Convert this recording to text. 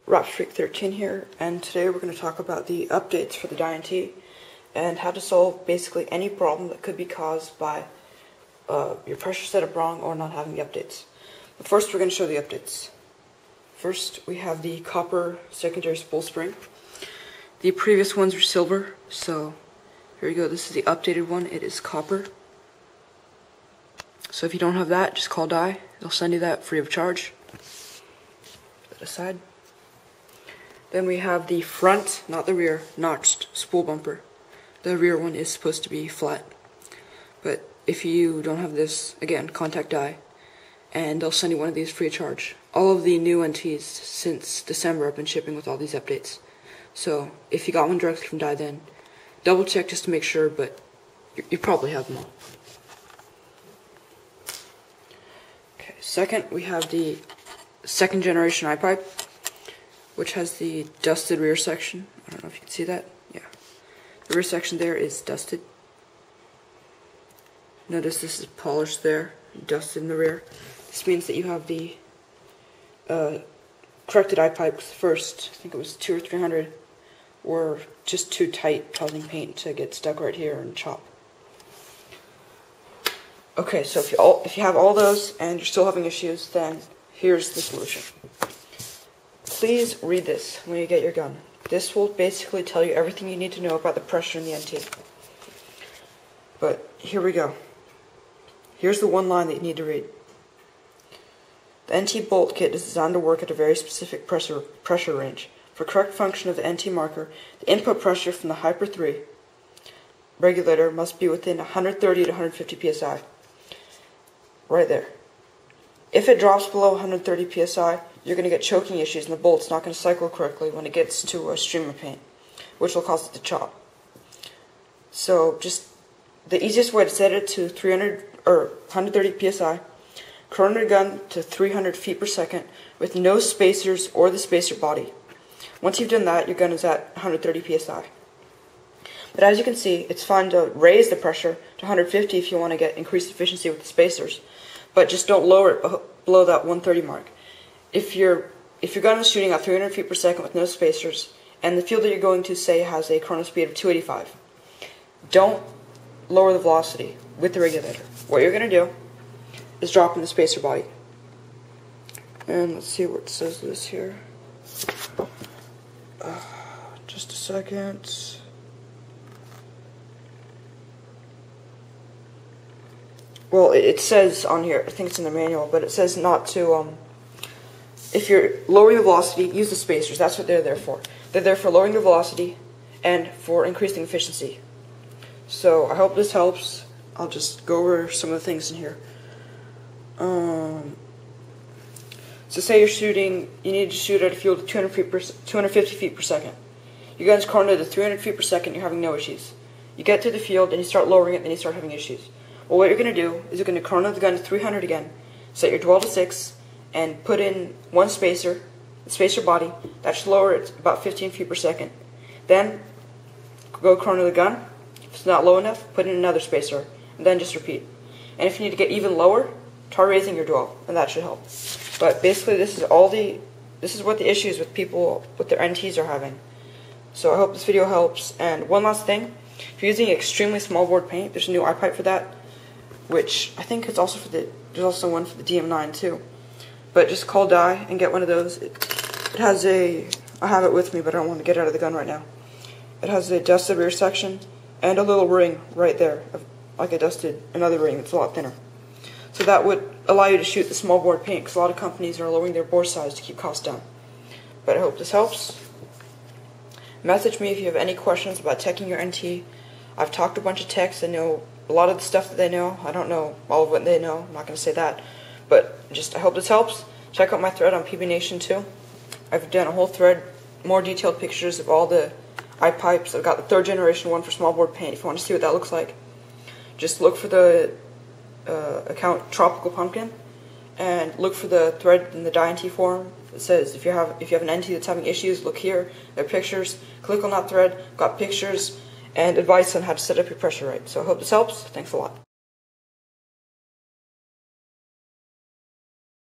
RapStreak13 here, and today we're going to talk about the updates for the DyeNT and how to solve basically any problem that could be caused by your pressure setup wrong or not having the updates. But first we're going to show the updates. First we have the copper secondary spool spring. The previous ones were silver, so here we go. This is the updated one. It is copper. So if you don't have that, just call Dye. They'll send you that free of charge. Put that aside. Then we have the front, not the rear, notched spool bumper. The rear one is supposed to be flat. But if you don't have this, again, contact Dye, and they'll send you one of these free of charge. All of the new NTs since December have been shipping with all these updates. So if you got one directly from Dye, then double check just to make sure, but you probably have them all. Okay, second we have the second generation eye pipe, which has the dusted rear section. I don't know if you can see that. Yeah. The rear section there is dusted. Notice this is polished there, dusted in the rear. This means that you have the corrected eye pipes. First, I think it was 200 or 300, were just too tight, causing paint to get stuck right here and chop. Okay, so if you have all those and you're still having issues, then here's the solution. Please read this when you get your gun. This will basically tell you everything you need to know about the pressure in the NT. But here we go. Here's the one line that you need to read. The NT bolt kit is designed to work at a very specific pressure range. For correct function of the NT marker, the input pressure from the Hyper 3 regulator must be within 130 to 150 psi. Right there. If it drops below 130 psi, you're going to get choking issues and the bolt's not going to cycle correctly when it gets to a stream of paint, which will cause it to chop. So just the easiest way to set it to 300 or 130 psi, corona the gun to 300 feet per second with no spacers or the spacer body. Once you've done that, your gun is at 130 psi. But as you can see, it's fine to raise the pressure to 150 if you want to get increased efficiency with the spacers, but just don't lower it below that 130 mark. If your gun is shooting at 300 feet per second with no spacers, and the field that you're going to, say, has a chrono speed of 285, don't lower the velocity with the regulator. What you're going to do is drop in the spacer body. And let's see what it says this here. Just a second. Well, it says on here, I think it's in the manual, but it says not to, if you're lowering the velocity, use the spacers. That's what they're there for. They're there for lowering the velocity and for increasing efficiency. So I hope this helps. I'll just go over some of the things in here. So say you're shooting, you need to shoot at a field of 250 feet per second. Your gun's chronoed to 300 feet per second, you're having no issues. You get to the field and you start lowering it, then you start having issues. Well, what you're going to do is you're going to chrono the gun to 300 again, set your dwell to 6, and put in one spacer, the spacer body. That should lower it about 15 feet per second. Then go chrono the gun. If it's not low enough, put in another spacer, and then just repeat. And if you need to get even lower, try raising your dwell, and that should help. But basically, this is what the issues with people with their NTs are having. So I hope this video helps. And one last thing, if you're using extremely small board paint, there's a new eye pipe for that, which I think it's also for there's also one for the DM9 too. But just call Dye and get one of those. It has I have it with me, but I don't want to get it out of the gun right now. It has a dusted rear section and a little ring right there, like another ring that's a lot thinner. So that would allow you to shoot the small board paint, because a lot of companies are lowering their bore size to keep costs down. But I hope this helps. Message me if you have any questions about teching your NT. I've talked to a bunch of techs. I know a lot of the stuff that they know. I don't know all of what they know. I'm not going to say that. But I hope this helps. Check out my thread on PB Nation too. I've done a whole thread, more detailed pictures of all the eye pipes. I've got the 3rd generation one for small board paint if you want to see what that looks like. Just look for the account Tropical Pumpkin and look for the thread in the DyeNT forum. It says if you have an NT that's having issues, look here. There are pictures. Click on that thread. Got pictures and advice on how to set up your pressure right. So I hope this helps. Thanks a lot.